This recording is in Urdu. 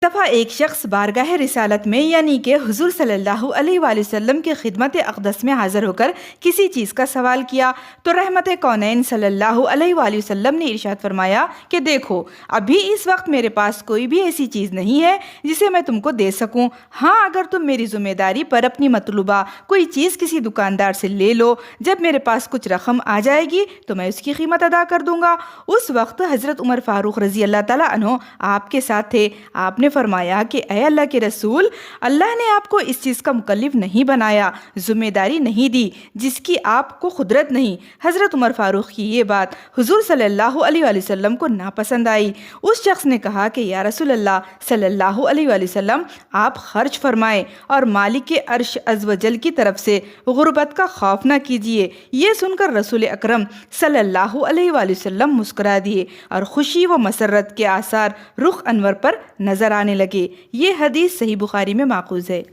دفعہ ایک شخص بارگاہ رسالت میں یعنی کہ حضور صلی اللہ علیہ وآلہ وسلم کی خدمت اقدس میں حاضر ہو کر کسی چیز کا سوال کیا تو رحمت کونین صلی اللہ علیہ وآلہ وسلم نے ارشاد فرمایا کہ دیکھو ابھی اس وقت میرے پاس کوئی بھی ایسی چیز نہیں ہے جسے میں تم کو دے سکوں، ہاں اگر تم میری ذمہ داری پر اپنی مطلوبہ کوئی چیز کسی دکاندار سے لے لو، جب میرے پاس کچھ رقم آ جائے گی تو میں اس کی قیمت ادا کر دوں گا۔ اس وقت حضرت عمر فاروق رضی اللہ تعالیٰ عنہ آپ کے ساتھ تھے۔ آپ نے فرمایا کہ اے اللہ کے رسول، اللہ نے آپ کو اس چیز کا مکلف نہیں بنایا، ذمہ داری نہیں دی جس کی آپ کو قدرت نہیں۔ حضرت عمر فاروق کی یہ بات حضور صلی اللہ علیہ وآلہ وسلم کو ناپسند آئی۔ اس شخص نے کہا کہ یا رسول اللہ صلی اللہ علیہ وآلہ وسلم، آپ خرچ فرمائیں اور مالک عرش عز و جل کی طرف سے غربت کا خوف نہ کیجیے۔ یہ سن کر رسول اکرم صلی اللہ علیہ وآلہ وسلم مسکرا دیے اور خوشی و مسرت کے آثار رخ انور پر نظر آنے لگے۔ یہ حدیث صحیح بخاری میں ماخوذ ہے۔